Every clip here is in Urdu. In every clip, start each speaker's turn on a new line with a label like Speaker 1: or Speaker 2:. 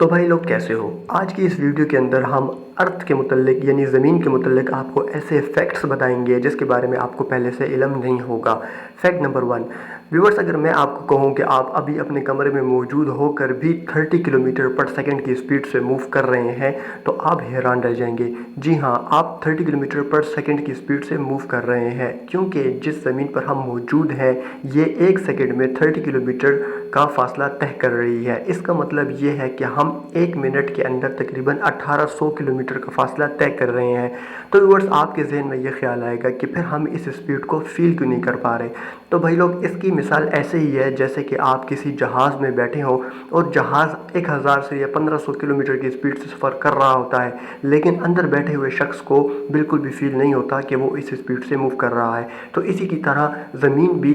Speaker 1: تو بھائی لوگ کیسے ہو؟ آج کی اس ویڈیو کے اندر ہم ارتھ کے متعلق یعنی زمین کے متعلق آپ کو ایسے فیکٹس بتائیں گے جس کے بارے میں آپ کو پہلے سے علم نہیں ہوگا۔ فیکٹ نمبر 1، ویورز، اگر میں آپ کو کہوں کہ آپ ابھی اپنے کمرے میں موجود ہو کر بھی 30 کلومیٹر پر سیکنڈ کی سپیڈ سے موو کر رہے ہیں تو آپ حیران رہ جائیں گے۔ جی ہاں، آپ 30 کلومیٹر پر سیکنڈ کی سپیڈ سے موو کر رہے ہیں، کیونکہ جس زمین پر ہم موجود ہیں یہ ایک سیکنڈ میں 30 کلومیٹر کا فاصلہ طے کر رہی ہے۔ اس کا مطلب یہ ہے کہ ہم ایک منٹ کے اندر تقریباً 1800 کلومیٹر کا فاصلہ طے کر رہے ہیں۔ تو ویورز، آپ کے ذہن میں یہ خیال آئے گا کہ پھر ہم اس سپیڈ کو فیل کیوں نہیں کر پا رہے؟ تو بھائی لوگ، اس کی مثال ایسے ہی ہے جیسے کہ آپ کسی جہاز میں بیٹھے ہوں اور جہاز 1000 سے یا 1500 کلومیٹر کی سپیڈ سے سفر کر رہا ہوتا ہے، لیکن اندر بیٹھے ہوئے شخص کو بالکل بھی فیل نہیں ہوتا کہ وہ اس سپیڈ سے موو کر رہا ہے۔ تو اسی کی طرح زمین بھی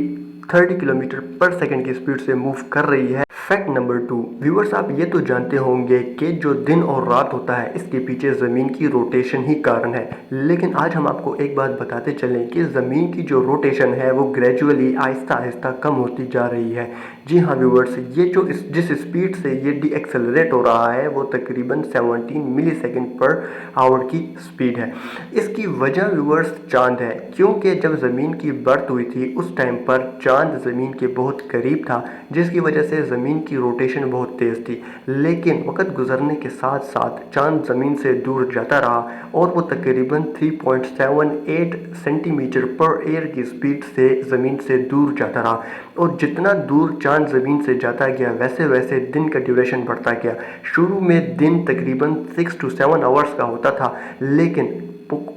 Speaker 1: 30 کلومیٹر پر سیکنڈ کی سپیڈ سے موو کر رہی ہے۔ فیکٹ نمبر 2، ویورز، آپ یہ تو جانتے ہوں گے کہ جو دن اور رات ہوتا ہے اس کے پیچھے زمین کی روٹیشن ہی کارن ہے، لیکن آج ہم آپ کو ایک بات بتاتے چلیں کہ زمین کی جو روٹیشن ہے وہ گریجولی آہستہ آہستہ کم ہوتی جا رہی ہے۔ جی ہاں ویورز، یہ جس سپیڈ سے یہ ڈی ایکسلریٹ ہو رہا ہے وہ تقریباً 17 ملی سیکنڈ پر آور کی سپیڈ ہے۔ اس کی وجہ ویورز چاند ہے، کیونکہ جب زمین کی برتھ ہوئی تھی اس ٹائم پر چاند زمین کے بہت قریب تھا، جس کی وجہ سے زمین کی روٹیشن بہت تیز تھی، لیکن وقت گزرنے کے ساتھ ساتھ چاند زمین سے دور جاتا رہا اور وہ تقریباً 3.78 سینٹی میٹر پر ایئر کی سپیڈ سے زمین سے دور جاتا رہا، اور جتنا دور چاند زمین سے جاتا گیا ویسے ویسے دن کا ڈیوریشن بڑھتا گیا۔ شروع میں دن تقریباً 6 to 7 آورز کا ہوتا تھا، لیکن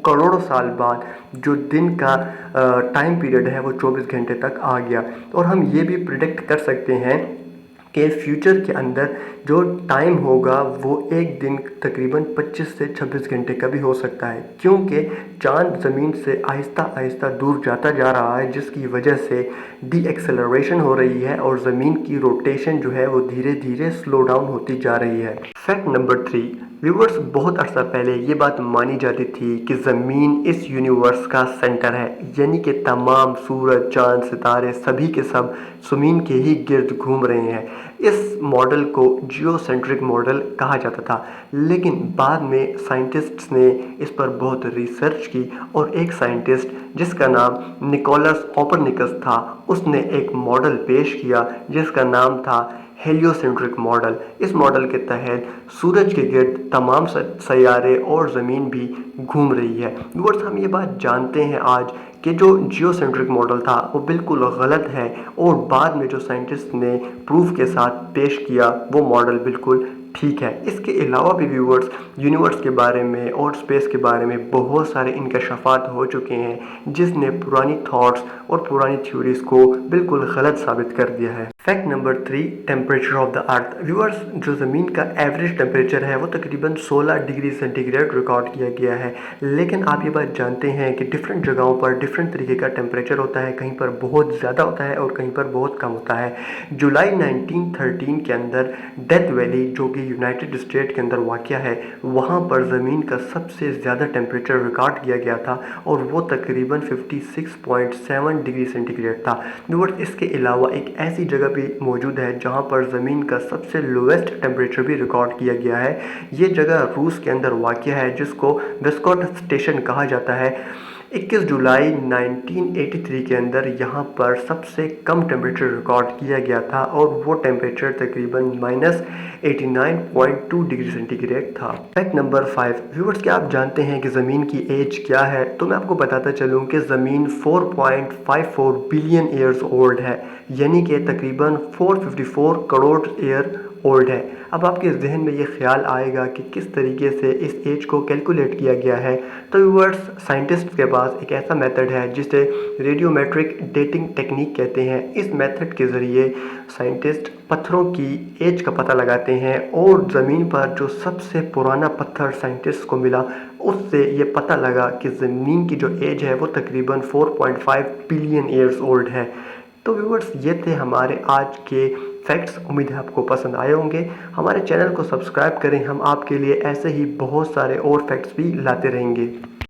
Speaker 1: کروڑوں سال بعد جو دن کا ٹائم پیریڈ ہے وہ 24 گھنٹے تک آ گیا۔ اور ہم یہ بھی پریڈکٹ کر سکتے ہیں کہ فیوچر کے اندر جو ٹائم ہوگا وہ ایک دن تقریباً 25 سے 26 گھنٹے کا بھی ہو سکتا ہے، کیونکہ چاند زمین سے آہستہ آہستہ دور جاتا جا رہا ہے، جس کی وجہ سے ڈی ایکسلریشن ہو رہی ہے اور زمین کی روٹیشن جو ہے وہ دھیرے دھیرے سلو ڈاؤن ہوتی جا رہی ہے۔ فیکٹ نمبر 3، ویورز، بہت عرصہ پہلے یہ بات مانی جاتی تھی کہ زمین اس یونیورس کا سینٹر ہے، یعنی کہ تمام سورج، چاند، ستارے سبھی کے سب زمین کے ہی گرد گھوم رہے ہیں۔ اس ماڈل کو جیو سینٹرک ماڈل کہا جاتا تھا، لیکن بعد میں سائنٹسٹس نے اس پر بہت ریسرچ کی اور ایک سائنٹسٹ جس کا نام نکولس کوپرنیکس تھا، اس نے ایک ماڈل پیش کیا جس کا نام تھا ہیلیو سینٹرک ماڈل۔ اس ماڈل کے تحت سورج کے گرد تمام سیارے اور زمین بھی گھوم رہی ہے۔ ویورز، ہم یہ بات جانتے ہیں آج کہ جو جیو سینٹرک ماڈل تھا وہ بالکل غلط ہے، اور بعد میں جو سائنٹسٹ نے پروف کے ساتھ پیش کیا وہ ماڈل بالکل ٹھیک ہے۔ اس کے علاوہ بھی ویورز، یونیورس کے بارے میں اور اسپیس کے بارے میں بہت سارے انکشافات ہو چکے ہیں جس نے پرانی تھاٹس اور پرانی تھیوریز کو بالکل غلط ثابت کر دیا ہے۔ Fact number 3، temperature of the earth. Viewers, جو زمین کا ایوریج ٹیمپریچر ہے وہ تقریباً 16 ڈگری سینٹی گریڈ ریکارڈ کیا گیا ہے، لیکن آپ یہ بات جانتے ہیں کہ ڈفرینٹ جگہوں پر ڈفرینٹ طریقے کا ٹیمپریچر ہوتا ہے، کہیں پر بہت زیادہ ہوتا ہے اور کہیں پر بہت کم ہوتا ہے۔ جولائی 1913 کے اندر ڈیتھ ویلی، جو کہ یونائٹڈ اسٹیٹ کے اندر واقع ہے، وہاں پر زمین کا سب سے زیادہ ٹیمپریچر ریکارڈ کیا گیا تھا اور وہ تقریباً 56.7 ڈگری سینٹی گریڈ تھا۔ ویورز، اس کے علاوہ ایک ایسی جگہ بھی موجود ہے جہاں پر زمین کا سب سے لویسٹ ٹیمپریچر بھی ریکارڈ کیا گیا ہے۔ یہ جگہ روس کے اندر واقع ہے جس کو وسکوٹ اسٹیشن کہا جاتا ہے۔ 21 جولائی 1983 کے اندر یہاں پر سب سے کم ٹیمپریچر ریکارڈ کیا گیا تھا اور وہ ٹیمپریچر تقریباً -89.2 ڈگری سینٹی گریڈ تھا۔ فیکٹ نمبر 5، ویورز، کیا آپ جانتے ہیں کہ زمین کی ایج کیا ہے؟ تو میں آپ کو بتاتا چلوں کہ زمین 4.54 بلین ایئرز اولڈ ہے، یعنی کہ تقریباً 454 کروڑ ایئر اولڈ ہے۔ اب آپ کے ذہن میں یہ خیال آئے گا کہ کس طریقے سے اس ایج کو کیلکولیٹ کیا گیا ہے۔ تو ویورز، سائنٹسٹ کے پاس ایک ایسا میتھڈ ہے جسے ریڈیو میٹرک ڈیٹنگ ٹیکنیک کہتے ہیں۔ اس میتھڈ کے ذریعے سائنٹسٹ پتھروں کی ایج کا پتہ لگاتے ہیں، اور زمین پر جو سب سے پرانا پتھر سائنٹسٹ کو ملا اس سے یہ پتہ لگا کہ زمین کی جو ایج ہے وہ تقریباً 4.5 بلین ایئرز اولڈ ہے۔ تو ویورز، یہ تھے ہمارے آج کے فیکٹس۔ امید ہے آپ کو پسند آئے ہوں گے۔ ہمارے چینل کو سبسکرائب کریں، ہم آپ کے لیے ایسے ہی بہت سارے اور فیکٹس بھی لاتے رہیں گے۔